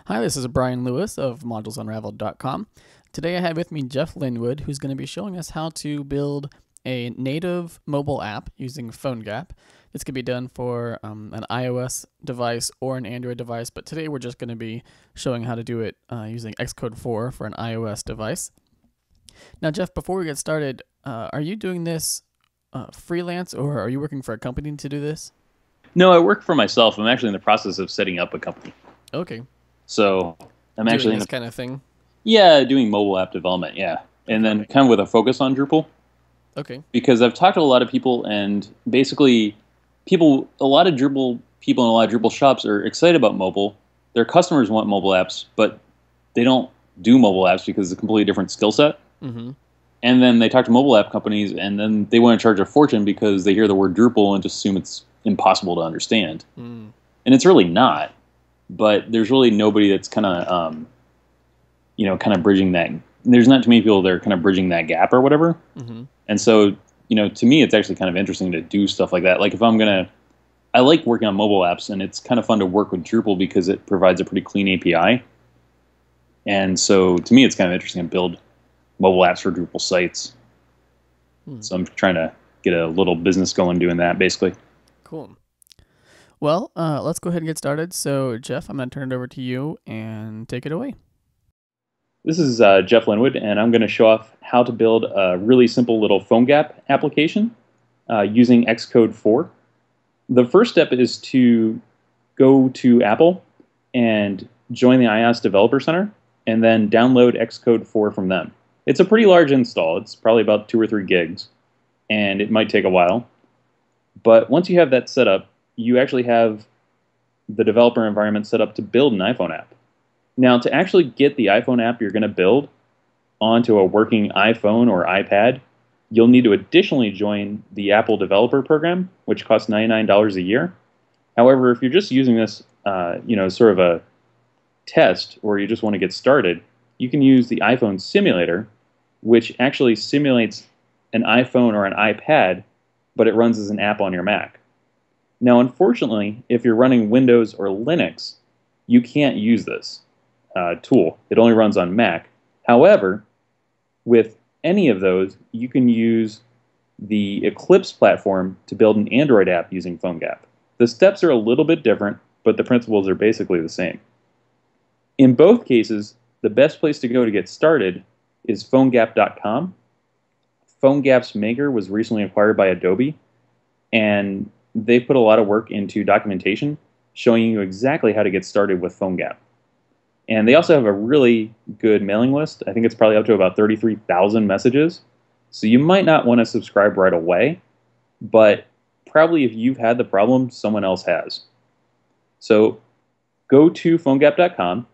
Hi, this is Brian Lewis of modulesunraveled.com. Today I have with me Jeff Linwood, who's going to be showing us how to build a native mobile app using PhoneGap. This can be done for an iOS device or an Android device, but today we're just going to be showing how to do it using Xcode 4 for an iOS device. Now, Jeff, before we get started, are you doing this freelance, or are you working for a company to do this? No, I work for myself. I'm actually in the process of setting up a company. Okay. So I'm Doing actually this kind of thing? doing mobile app development, yeah. And Okay. then kind of with a focus on Drupal Okay. because I've talked to a lot of people and basically a lot of Drupal people in a lot of Drupal shops are excited about mobile. Their customers want mobile apps, but they don't do mobile apps because it's a completely different skill set. Mm-hmm. And then they talk to mobile app companies and then they want to charge a fortune because they hear the word Drupal and just assume it's impossible to understand. Mm. And it's really not. But there's really nobody that's kind of, kind of bridging that. There's not too many people that are kind of bridging that gap or whatever. Mm-hmm. And so, to me, it's actually kind of interesting to do stuff like that. Like if I like working on mobile apps, and it's kind of fun to work with Drupal because it provides a pretty clean API. And so, to me, it's kind of interesting to build mobile apps for Drupal sites. Hmm. So I'm trying to get a little business going doing that, basically. Cool. Well, let's go ahead and get started. So, Jeff, I'm going to turn it over to you and take it away. This is Jeff Linwood, and I'm going to show off how to build a really simple little PhoneGap application using Xcode 4. The first step is to go to Apple and join the iOS Developer Center, and then download Xcode 4 from them. It's a pretty large install. It's probably about 2 or 3 gigs, and it might take a while. But once you have that set up, you actually have the developer environment set up to build an iPhone app. Now, to actually get the iPhone app you're going to build onto a working iPhone or iPad, you'll need to additionally join the Apple Developer Program, which costs $99 a year. However, if you're just using this, sort of a test, or you just want to get started, you can use the iPhone Simulator, which actually simulates an iPhone or an iPad, but it runs as an app on your Mac. Now, unfortunately, if you're running Windows or Linux, you can't use this tool. It only runs on Mac. However, with any of those, you can use the Eclipse platform to build an Android app using PhoneGap. The steps are a little bit different, but the principles are basically the same. In both cases, the best place to go to get started is PhoneGap.com. PhoneGap's maker was recently acquired by Adobe, and they put a lot of work into documentation showing you exactly how to get started with PhoneGap. And they also have a really good mailing list. I think it's probably up to about 33,000 messages. So you might not want to subscribe right away, but probably if you've had the problem, someone else has. So go to phonegap.com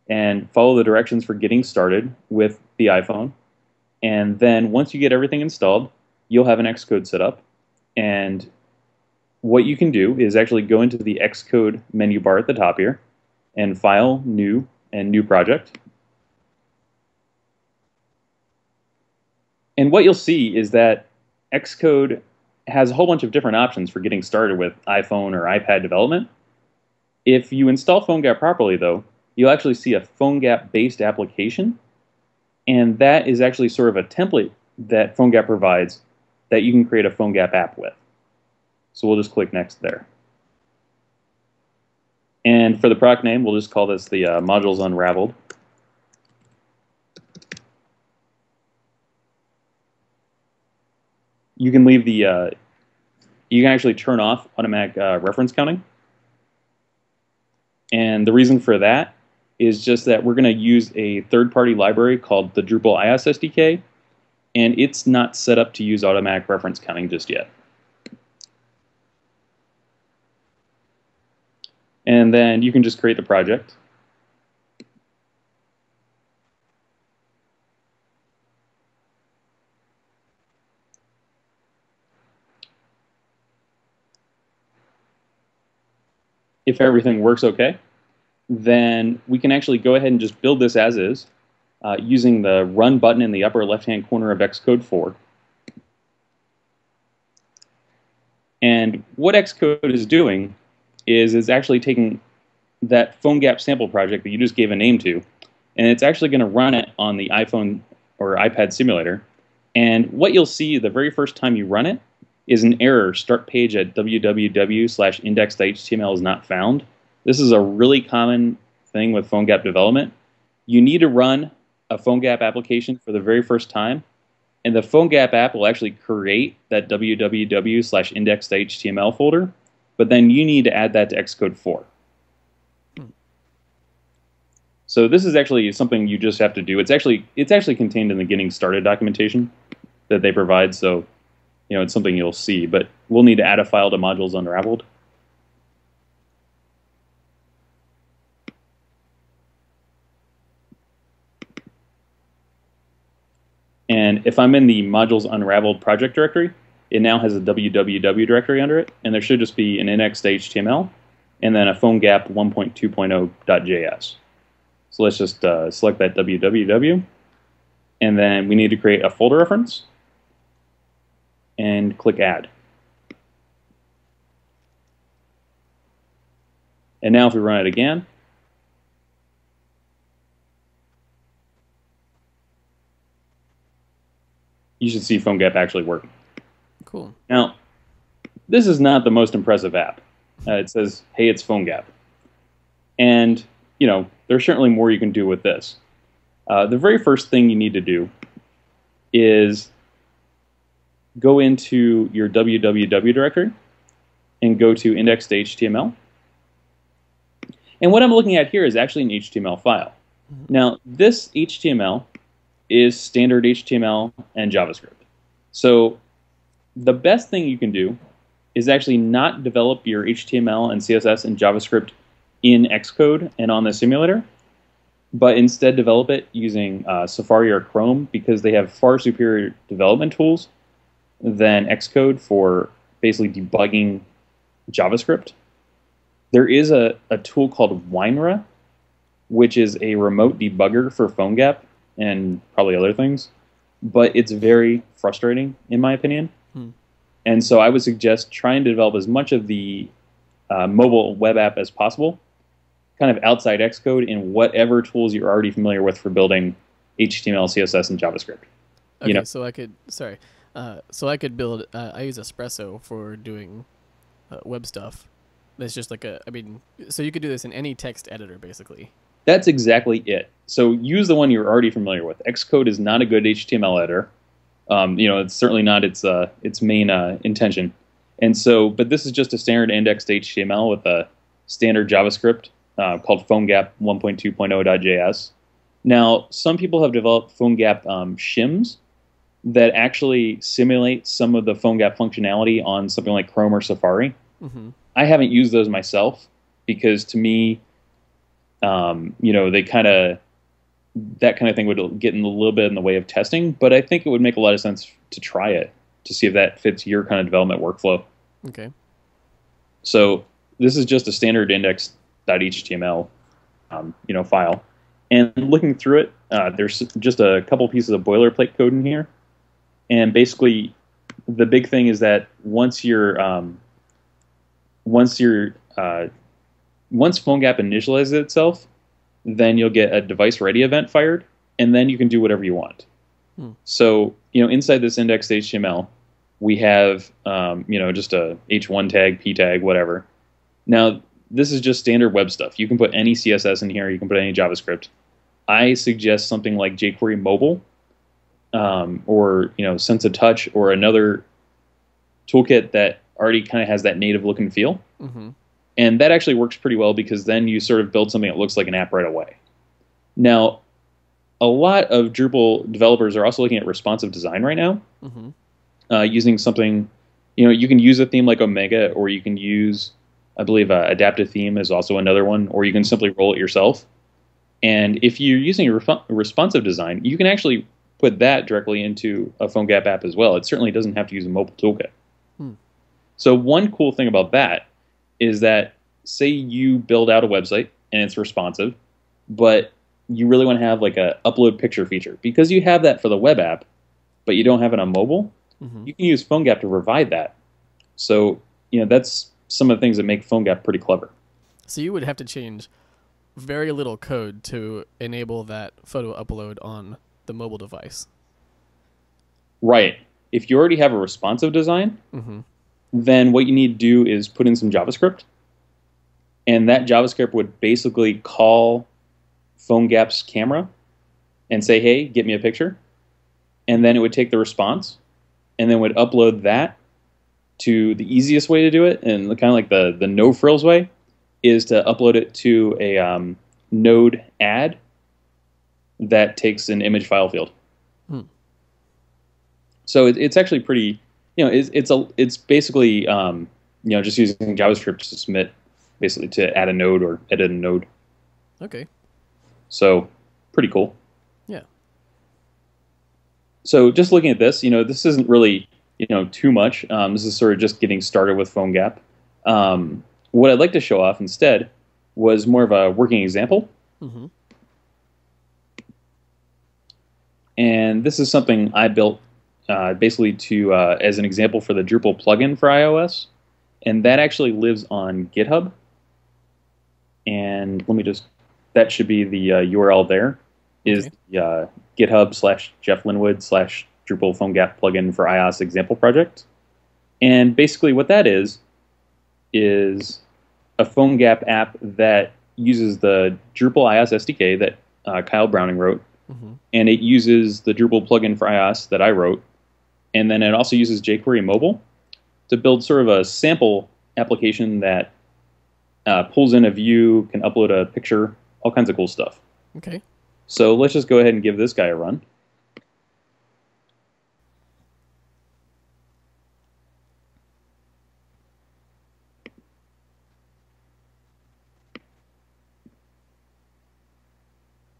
and follow the directions for getting started with the iPhone. And then once you get everything installed, you'll have an Xcode set up. And what you can do is actually go into the Xcode menu bar at the top here and File, New, and New Project. And what you'll see is that Xcode has a whole bunch of different options for getting started with iPhone or iPad development. If you install PhoneGap properly, though, you'll actually see a PhoneGap-based application, and that is actually sort of a template that PhoneGap provides that you can create a PhoneGap app with. So we'll just click Next there. And for the product name, we'll just call this the Modules Unraveled. You can leave you can actually turn off automatic reference counting. And the reason for that is just that we're going to use a third-party library called the Drupal iOS SDK, and it's not set up to use automatic reference counting just yet. And then you can just create the project. If everything works okay, then we can actually go ahead and just build this as is using the Run button in the upper left-hand corner of Xcode 4. And what Xcode is doing is actually taking that PhoneGap sample project that you just gave a name to, and it's actually going to run it on the iPhone or iPad simulator. And what you'll see the very first time you run it is an error, start page at www/index.html is not found. This is a really common thing with PhoneGap development. You need to run a PhoneGap application for the very first time, and the PhoneGap app will actually create that www/index.html folder, but then you need to add that to Xcode 4. So this is actually something you just have to do. It's actually contained in the getting started documentation that they provide, so it's something you'll see, but we'll need to add a file to modules unraveled. And if I'm in the modules unraveled project directory, it now has a www directory under it, and there should just be an index.html and then a PhoneGap 1.2.0.js. So let's just select that www, and then we need to create a folder reference and click Add. And now if we run it again, you should see PhoneGap actually working. Cool. Now, this is not the most impressive app. It says, hey, it's PhoneGap. And, there's certainly more you can do with this. The very first thing you need to do is go into your www directory and go to index.html. And what I'm looking at here is actually an HTML file. Now, this HTML is standard HTML and JavaScript. So the best thing you can do is actually not develop your HTML and CSS and JavaScript in Xcode and on the simulator, but instead develop it using Safari or Chrome, because they have far superior development tools than Xcode for basically debugging JavaScript. There is a tool called Winra, which is a remote debugger for PhoneGap and probably other things, but it's very frustrating in my opinion. And so I would suggest trying to develop as much of the mobile web app as possible, kind of outside Xcode, in whatever tools you're already familiar with for building HTML, CSS, and JavaScript. Okay, so I could build. I use Espresso for doing web stuff. That's just like so you could do this in any text editor, basically. That's exactly it. So use the one you're already familiar with. Xcode is not a good HTML editor. It's certainly not its main intention. And so, but this is just a standard index.html with a standard JavaScript called PhoneGap 1.2.0.js. Now, some people have developed PhoneGap shims that actually simulate some of the PhoneGap functionality on something like Chrome or Safari. I haven't used those myself because to me, they that kind of thing would get in a little bit in the way of testing, but I think it would make a lot of sense to try it to see if that fits your kind of development workflow. Okay. So this is just a standard index.html, file. And looking through it, there's just a couple pieces of boilerplate code in here. And basically, the big thing is that once PhoneGap initializes itself, then you'll get a device ready event fired, and then you can do whatever you want. So, inside this index.html, we have, just a h1 tag, p tag, whatever. Now, this is just standard web stuff. You can put any CSS in here. You can put any JavaScript. I suggest something like jQuery Mobile, or Sense of Touch, or another toolkit that already kind of has that native look and feel. And that actually works pretty well because then you sort of build something that looks like an app right away. Now, a lot of Drupal developers are also looking at responsive design right now, using something, you can use a theme like Omega, or you can use, I believe, Adaptive Theme is also another one, or you can simply roll it yourself. And if you're using a responsive design, you can actually put that directly into a PhoneGap app as well. It certainly doesn't have to use a mobile toolkit. So one cool thing about that is that, say you build out a website and it's responsive, but you really want to have like a upload picture feature. Because you have that for the web app, but you don't have it on mobile, you can use PhoneGap to provide that. So, that's some of the things that make PhoneGap pretty clever. So you would have to change very little code to enable that photo upload on the mobile device. Right. If you already have a responsive design, Mm-hmm. then what you need to do is put in some JavaScript, and that JavaScript would basically call PhoneGap's camera and say, "Hey, get me a picture," and then it would take the response and then would upload that to the easiest way to do it, and kind of like the no frills way is to upload it to a node add that takes an image file field. Hmm. So it's actually pretty, it's basically just using JavaScript to submit, basically to add a node or edit a node. Okay. So pretty cool. Yeah. So just looking at this, this isn't really too much. This is sort of just getting started with PhoneGap. What I'd like to show off instead was more of a working example. Mm-hmm. And this is something I built basically to as an example for the Drupal plugin for iOS. And that actually lives on GitHub. And that should be the URL there, is Okay. GitHub/Jeff Linwood/Drupal PhoneGap plugin for iOS example project. And basically what that is a PhoneGap app that uses the Drupal iOS SDK that Kyle Browning wrote, Mm-hmm. and it uses the Drupal plugin for iOS that I wrote, and then it also uses jQuery Mobile to build sort of a sample application that pulls in a view, can upload a picture, all kinds of cool stuff. Okay. So let's just go ahead and give this guy a run.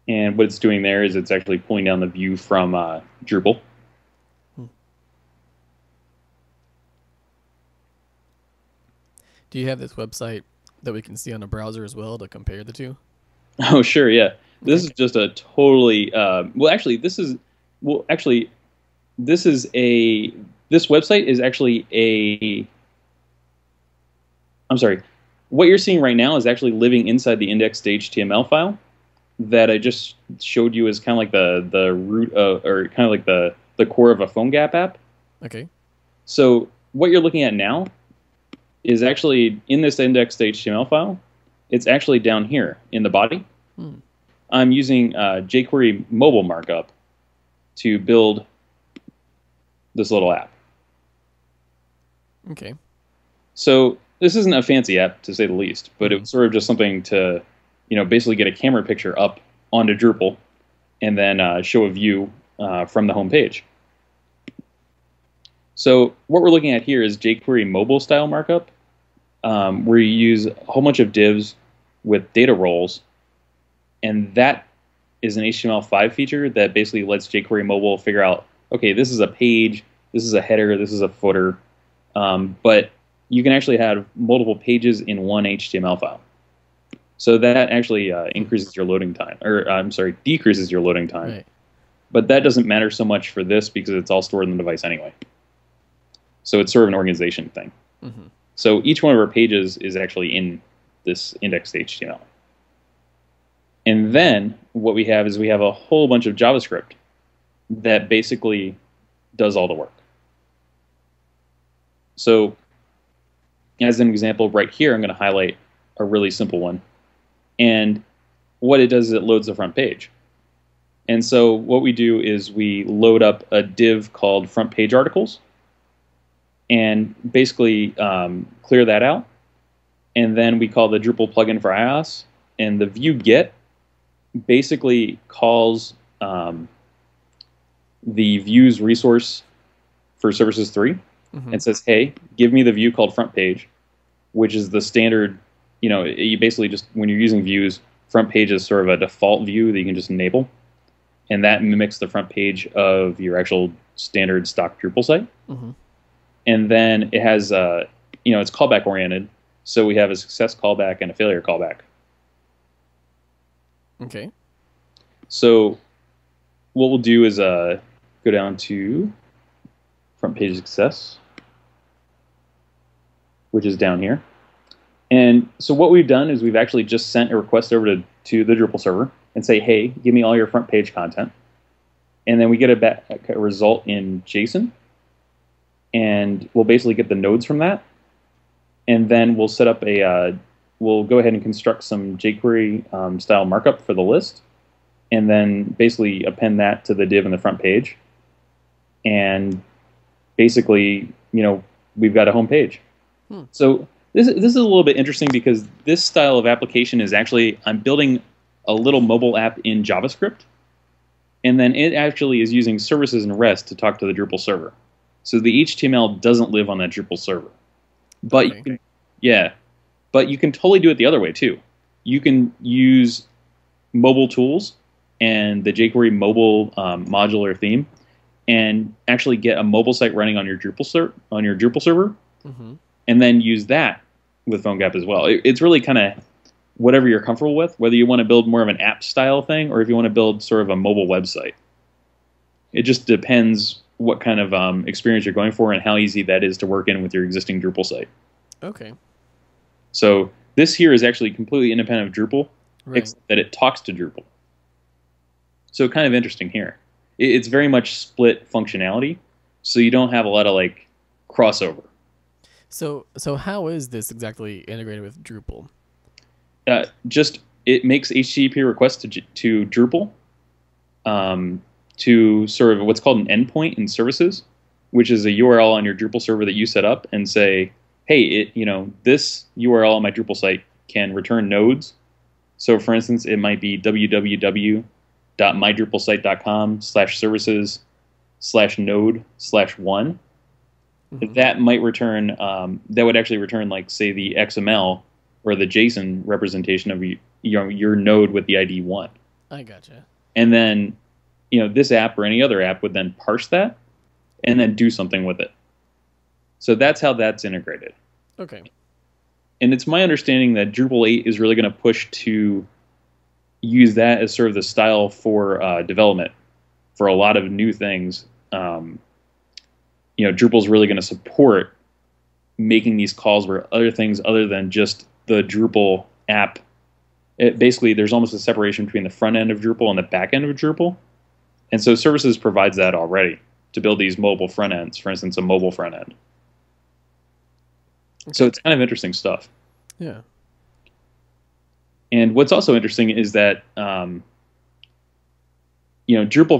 And what it's doing there is it's actually pulling down the view from Drupal. Do you have this website that we can see on a browser as well to compare the two? Oh, sure, yeah. This Okay. is just a totally this website is actually I'm sorry. What you're seeing right now is actually living inside the index.html file that I just showed you as kind of like the root or kind of like the core of a PhoneGap app. Okay. So what you're looking at now is actually in this index.html file. It's actually down here in the body. Hmm. I'm using jQuery mobile markup to build this little app. Okay. So this isn't a fancy app, to say the least, but it was sort of just something to, basically get a camera picture up onto Drupal and then show a view from the home page. So what we're looking at here is jQuery mobile style markup, where you use a whole bunch of divs with data roles, and that is an HTML5 feature that basically lets jQuery mobile figure out, okay, this is a page, this is a header, this is a footer, but you can actually have multiple pages in one HTML file. So that actually increases your loading time, or decreases your loading time. Right. But that doesn't matter so much for this because it's all stored in the device anyway. So it's sort of an organization thing. Mm-hmm. So each one of our pages is actually in this index.html. And then what we have is we have a whole bunch of JavaScript that basically does all the work. So as an example right here, I'm going to highlight a really simple one. And what it does is it loads the front page. And so what we do is we load up a div called front page articles and basically clear that out. And then we call the Drupal plugin for iOS. And the view get basically calls the views resource for services 3 Mm-hmm. and says, hey, give me the view called front page, which is the standard, you basically just, when you're using views, front page is sort of a default view that you can just enable. And that mimics the front page of your actual standard stock Drupal site. Mm-hmm. And then it has, it's callback oriented. So we have a success callback and a failure callback. Okay. So what we'll do is go down to front page success, which is down here. And so what we've done is we've actually just sent a request over to the Drupal server and say, hey, give me all your front page content. And then we get a result in JSON. And we'll basically get the nodes from that. And then we'll set up we'll go ahead and construct some jQuery style markup for the list. And then basically append that to the div in the front page. And basically, we've got a home page. So this is a little bit interesting because this style of application is actually, I'm building a little mobile app in JavaScript, and then it actually is using services and REST to talk to the Drupal server. So the HTML doesn't live on that Drupal server. But Okay. but you can totally do it the other way too. You can use mobile tools and the jQuery mobile modular theme, and actually get a mobile site running on your Drupal server, Mm-hmm. and then use that with PhoneGap as well. It's really kind of whatever you're comfortable with, whether you want to build more of an app style thing or if you want to build sort of a mobile website. It just depends what kind of experience you're going for and how easy that is to work in with your existing Drupal site. Okay. So this here is actually completely independent of Drupal, Right. except that it talks to Drupal. So kind of interesting here. It's very much split functionality, so you don't have a lot of like crossover. So how is this exactly integrated with Drupal? Just it makes HTTP requests to Drupal, to sort of what's called an endpoint in services, which is a URL on your Drupal server that you set up and say, hey, this URL on my Drupal site can return nodes. So for instance, it might be www.mydrupalsite.com/services/node/1. Mhm. That might return, that would actually return, like, say, the XML or the JSON representation of your node with the ID 1. I gotcha. And then, this app or any other app would then parse that and then do something with it. So that's how that's integrated. Okay. And it's my understanding that Drupal 8 is really going to push to use that as sort of the style for development for a lot of new things. Drupal's really going to support making these calls where other things other than just the Drupal app. Basically, there's almost a separation between the front end of Drupal and the back end of Drupal. And so services provides that already to build these mobile front ends, for instance, a mobile front end. So it's kind of interesting stuff. Yeah. And what's also interesting is that Drupal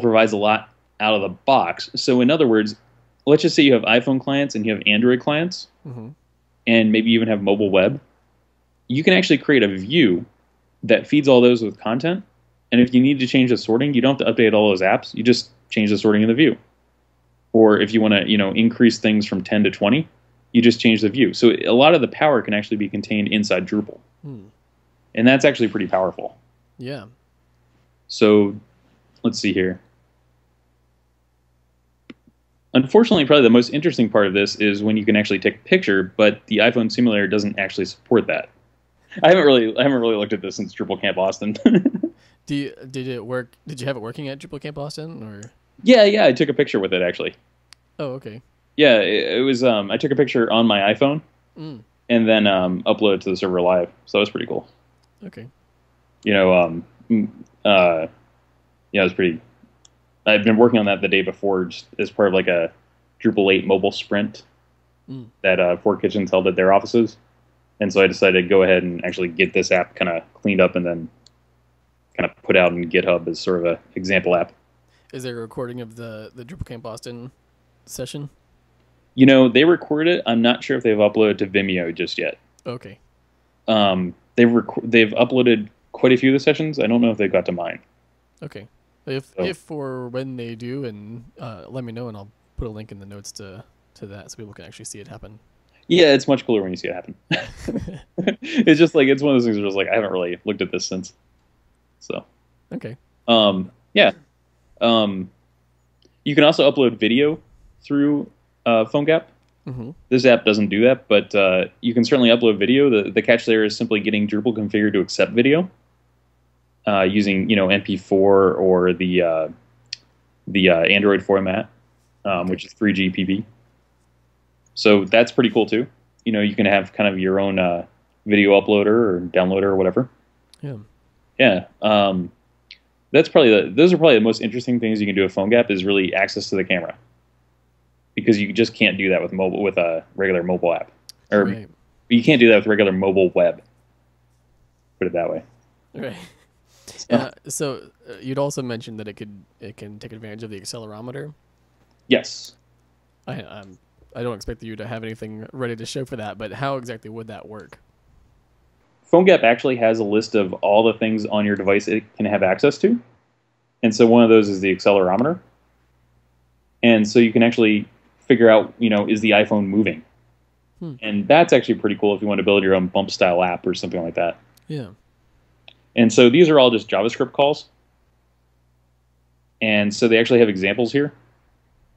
provides a lot out of the box. So in other words, let's just say you have iPhone clients and you have Android clients, Mm-hmm. and maybe you even have mobile web. You can actually create a view that feeds all those with content. And if you need to change the sorting, you don't have to update all those apps. You just change the sorting in the view. Or if you want to, increase things from 10 to 20, you just change the view. So a lot of the power can actually be contained inside Drupal. And that's actually pretty powerful. Yeah. So let's see here. Unfortunately, probably the most interesting part of this is when you can actually take a picture, but the iPhone simulator doesn't actually support that. I haven't really looked at this since Drupal Camp Austin. Did it work? Did you have it working at Drupal Camp Austin or? Yeah, I took a picture with it actually. Oh, okay. Yeah, it was. I took a picture on my iPhone and then uploaded it to the server live. So that was pretty cool. Okay. Yeah, it was pretty. I've been working on that the day before, just as part of like a Drupal 8 mobile sprint that Four Kitchens held at their offices, and so I decided to go ahead and actually get this app kind of cleaned up and then kind of put out in GitHub as sort of an example app. Is there a recording of the Drupal Camp Austin session? They recorded it. I'm not sure if they've uploaded to Vimeo just yet. Okay. They've uploaded quite a few of the sessions. I don't know if they got to mine. Okay. If or when they do, and let me know, and I'll put a link in the notes to that so people can actually see it happen. Yeah, it's much cooler when you see it happen. It's just like, it's one of those things where it's like, I haven't really looked at this since. So. Okay. Yeah. You can also upload video through PhoneGap. Mm-hmm. This This app doesn't do that, but you can certainly upload video. The catch there is simply getting Drupal configured to accept video using MP4 or the Android format, which is 3GPP. So that's pretty cool too. You can have kind of your own video uploader or downloader or whatever. Yeah. Yeah. Those are probably the most interesting things you can do with PhoneGap is really access to the camera, because you just can't do that with a regular mobile app, or Right. you can't do that with regular mobile web. Put it that way. Right. So, So you'd also mentioned that it can take advantage of the accelerometer. yes. I don't expect you to have anything ready to show for that, but how exactly would that work? PhoneGap actually has a list of all the things on your device it can have access to, and so one of those is the accelerometer. And so you can actually figure out, is the iPhone moving? And that's actually pretty cool if you want to build your own bump style app or something like that. Yeah. And so these are all just JavaScript calls. And so they actually have examples here.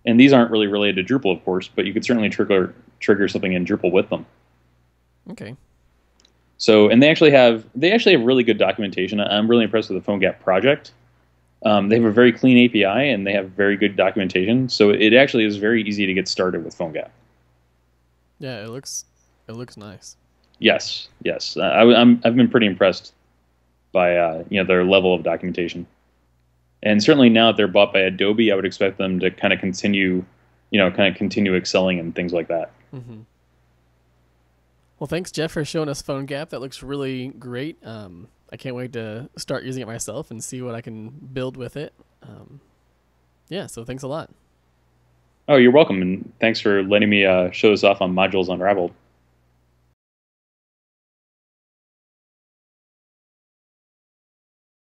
And these aren't really related to Drupal, of course, but you could certainly trigger something in Drupal with them. Okay. So, and they actually have really good documentation. I'm really impressed with the PhoneGap project. They have a very clean API and they have very good documentation. So it actually is very easy to get started with PhoneGap. Yeah, it looks nice. Yes, yes. I've been pretty impressed by their level of documentation, and certainly now that they're bought by Adobe, I would expect them to kind of continue excelling and things like that. Mm-hmm. Well, thanks, Jeff, for showing us PhoneGap. That looks really great. I can't wait to start using it myself and see what I can build with it. Yeah, so thanks a lot. Oh, you're welcome, and thanks for letting me show this off on Modules Unraveled.